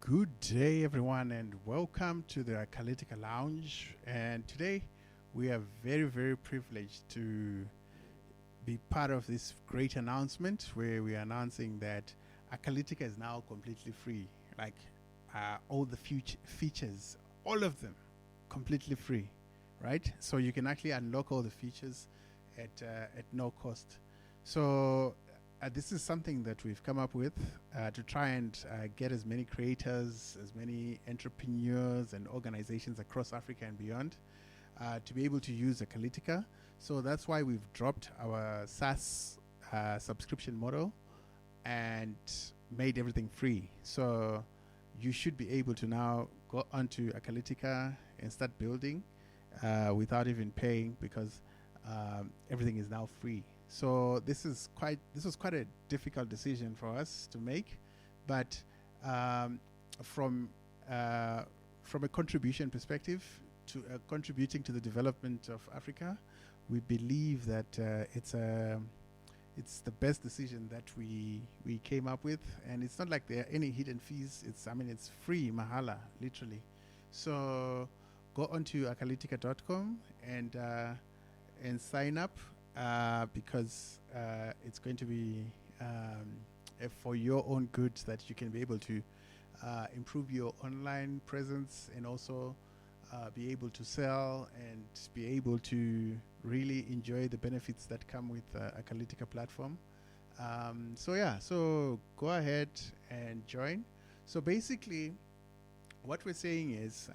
Good day, everyone, and welcome to the Acalytica Lounge. And today, we are very, very privileged to be part of this great announcement where we are announcing that Acalytica is now completely free. Like all the features, all of them, completely free, right? So you can actually unlock all the features at no cost. So this is something that we've come up with to try and get as many creators, as many entrepreneurs and organizations across Africa and beyond to be able to use Acalytica. So that's why we've dropped our SaaS subscription model and made everything free. So you should be able to now go onto Acalytica and start building without even paying, because everything is now free. So this was quite a difficult decision for us to make, but from a contribution perspective, to contributing to the development of Africa, we believe that it's the best decision that we came up with, and it's not like there are any hidden fees. It's free, mahala, literally. So go onto acalytica.com and sign up. Because it's going to be for your own good, that you can be able to improve your online presence and also be able to sell and be able to really enjoy the benefits that come with Acalytica platform. So go ahead and join. So basically, what we're saying is,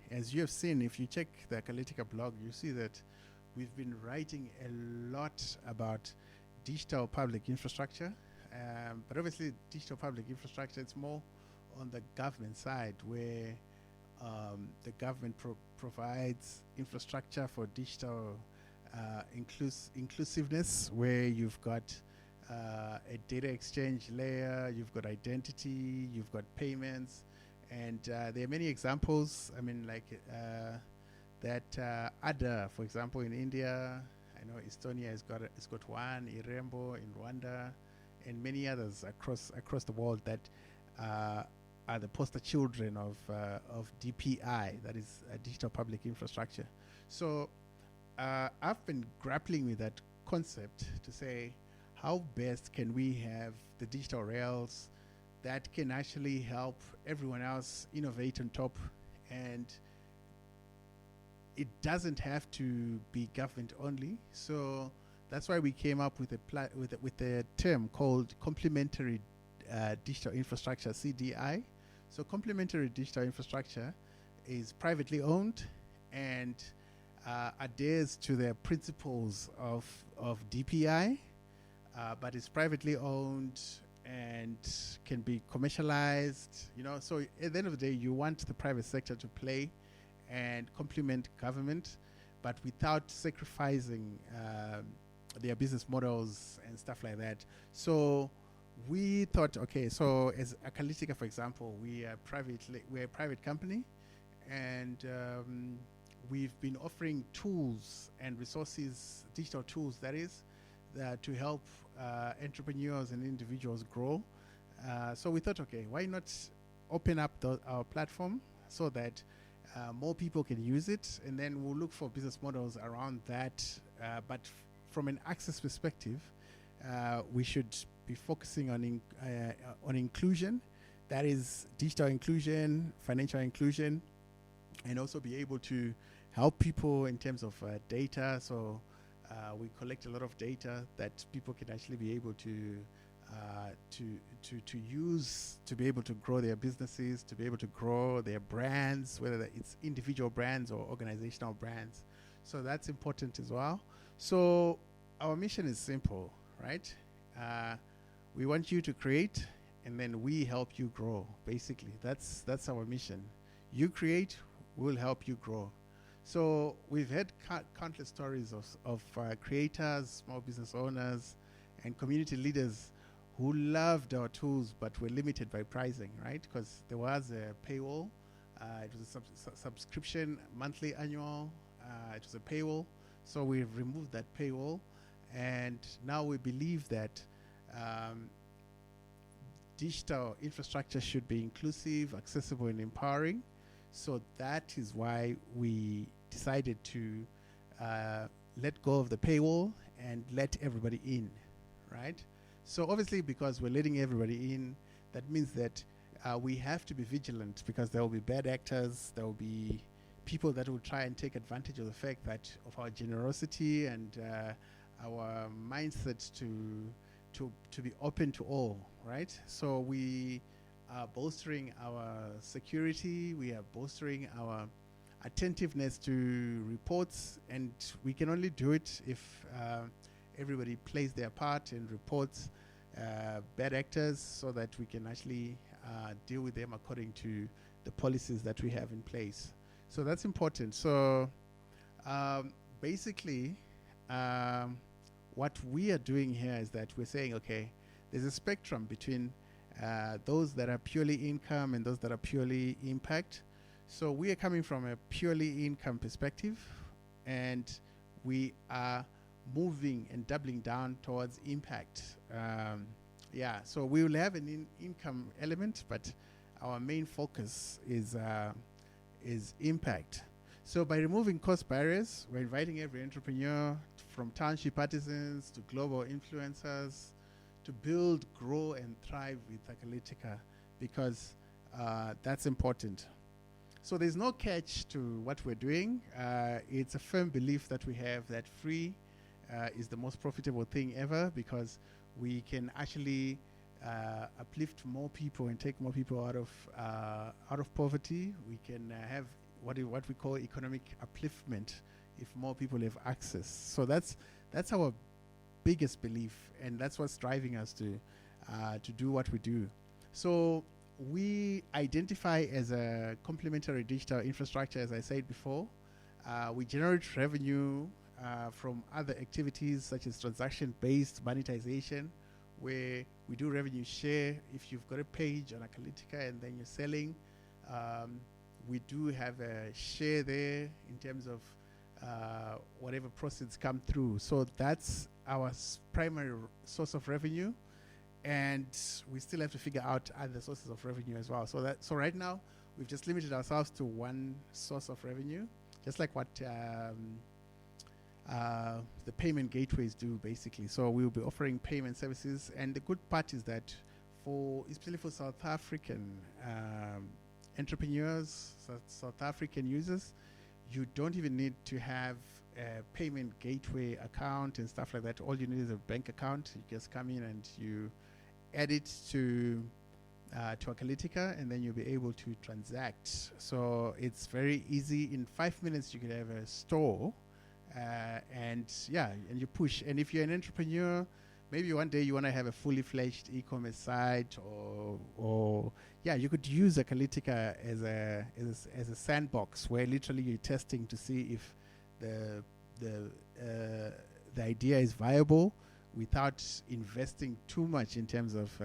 as you have seen, if you check the Acalytica blog, you see that we've been writing a lot about digital public infrastructure, but obviously digital public infrastructure, it's more on the government side, where the government provides infrastructure for digital inclusiveness, where you've got a data exchange layer, you've got identity, you've got payments, and there are many examples. That ADA, for example, in India, I know Estonia has got one, Irembo in Rwanda, and many others across the world that are the poster children of DPI, that is digital public infrastructure. So I've been grappling with that concept to say, how best can we have the digital rails that can actually help everyone else innovate on top, and it doesn't have to be government only. So that's why we came up with a term called complementary digital infrastructure, CDI. So complementary digital infrastructure is privately owned and adheres to the principles of DPI, but is privately owned and can be commercialized. So at the end of the day, you want the private sector to play and complement government, but without sacrificing their business models and stuff like that. So we thought, okay, so as Acalytica, for example, we're a private company, and we've been offering tools and resources, digital tools, that is, to help entrepreneurs and individuals grow. So we thought, okay, why not open up our platform so that more people can use it, and then we'll look for business models around that. But from an access perspective, we should be focusing on inclusion, that is digital inclusion, financial inclusion, and also be able to help people in terms of data. So we collect a lot of data that people can actually be able to use to be able to grow their businesses, to be able to grow their brands, whether it's individual brands or organizational brands. So that's important as well. So our mission is simple, right? We want you to create, and then we help you grow. Basically, that's our mission. You create, we'll help you grow. So we've had countless stories of creators, small business owners, and community leaders who loved our tools but were limited by pricing, right? Because there was a paywall. It was a subscription, monthly, annual. It was a paywall. So we've removed that paywall, and now we believe that digital infrastructure should be inclusive, accessible, and empowering. So that is why we decided to let go of the paywall and let everybody in, right? So obviously, because we're letting everybody in, that means that we have to be vigilant, because there will be bad actors, there will be people that will try and take advantage of the fact that of our generosity and our mindset to be open to all, right? So we are bolstering our security, we are bolstering our attentiveness to reports, and we can only do it if everybody plays their part and reports bad actors, so that we can actually deal with them according to the policies that we have in place. So that's important. So basically, what we are doing here is that we're saying, okay, there's a spectrum between those that are purely income and those that are purely impact. So we are coming from a purely income perspective, and we are moving and doubling down towards impact. Yeah, so we will have an income element, but our main focus is impact. So by removing cost barriers, we're inviting every entrepreneur, from township artisans to global influencers, to build, grow, and thrive with Acalytica, because that's important. So there's no catch to what we're doing. It's a firm belief that we have that free is the most profitable thing ever, because we can actually uplift more people and take more people out of poverty. We can have what we call economic upliftment if more people have access. So that's our biggest belief, and that's what's driving us to do what we do. So we identify as a complementary digital infrastructure, as I said before. We generate revenue from other activities such as transaction-based monetization, where we do revenue share. If you've got a page on Acalytica and then you're selling, we do have a share there in terms of whatever proceeds come through. So that's our primary source of revenue, and we still have to figure out other sources of revenue as well. So right now we've just limited ourselves to one source of revenue, just like what the payment gateways do, basically. So we'll be offering payment services, and the good part is that especially for South African entrepreneurs, South African users, you don't even need to have a payment gateway account and stuff like that. All you need is a bank account. You just come in and you add it to Acalytica, and then you'll be able to transact. So it's very easy. In 5 minutes, you could have a store, and you push. And if you're an entrepreneur, maybe one day you want to have a fully fledged e-commerce site, or you could use Acalytica as a sandbox where literally you're testing to see if the idea is viable without investing too much in terms of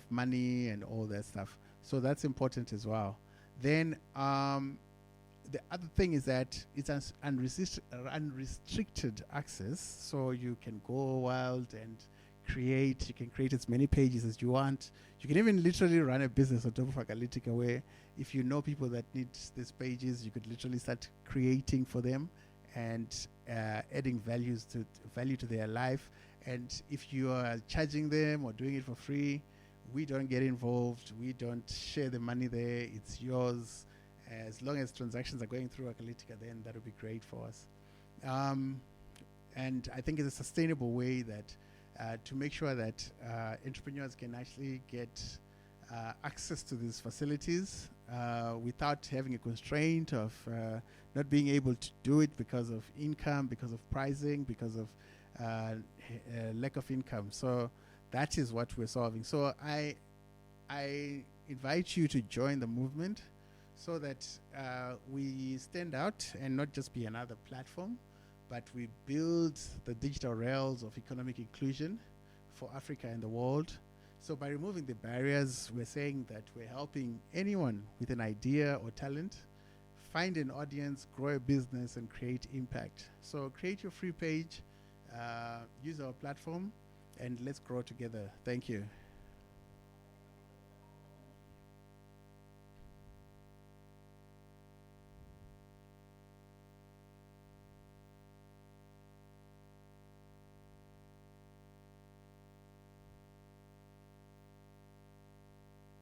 money and all that stuff. So that's important as well. Then the other thing is that it's unrestricted access, so you can go wild and create. You can create as many pages as you want. You can even literally run a business on top of Acalytica, where if you know people that need these pages, you could literally start creating for them and adding value to their life. And if you are charging them or doing it for free, we don't get involved. We don't share the money there. It's yours. As long as transactions are going through Acalytica, then that would be great for us. And I think it's a sustainable way that to make sure that entrepreneurs can actually get access to these facilities without having a constraint of not being able to do it because of income, because of pricing, because of lack of income. So that is what we're solving. So I invite you to join the movement, so that we stand out and not just be another platform, but we build the digital rails of economic inclusion for Africa and the world. So by removing the barriers, we're saying that we're helping anyone with an idea or talent find an audience, grow a business, and create impact. So create your free page, use our platform, and let's grow together. Thank you.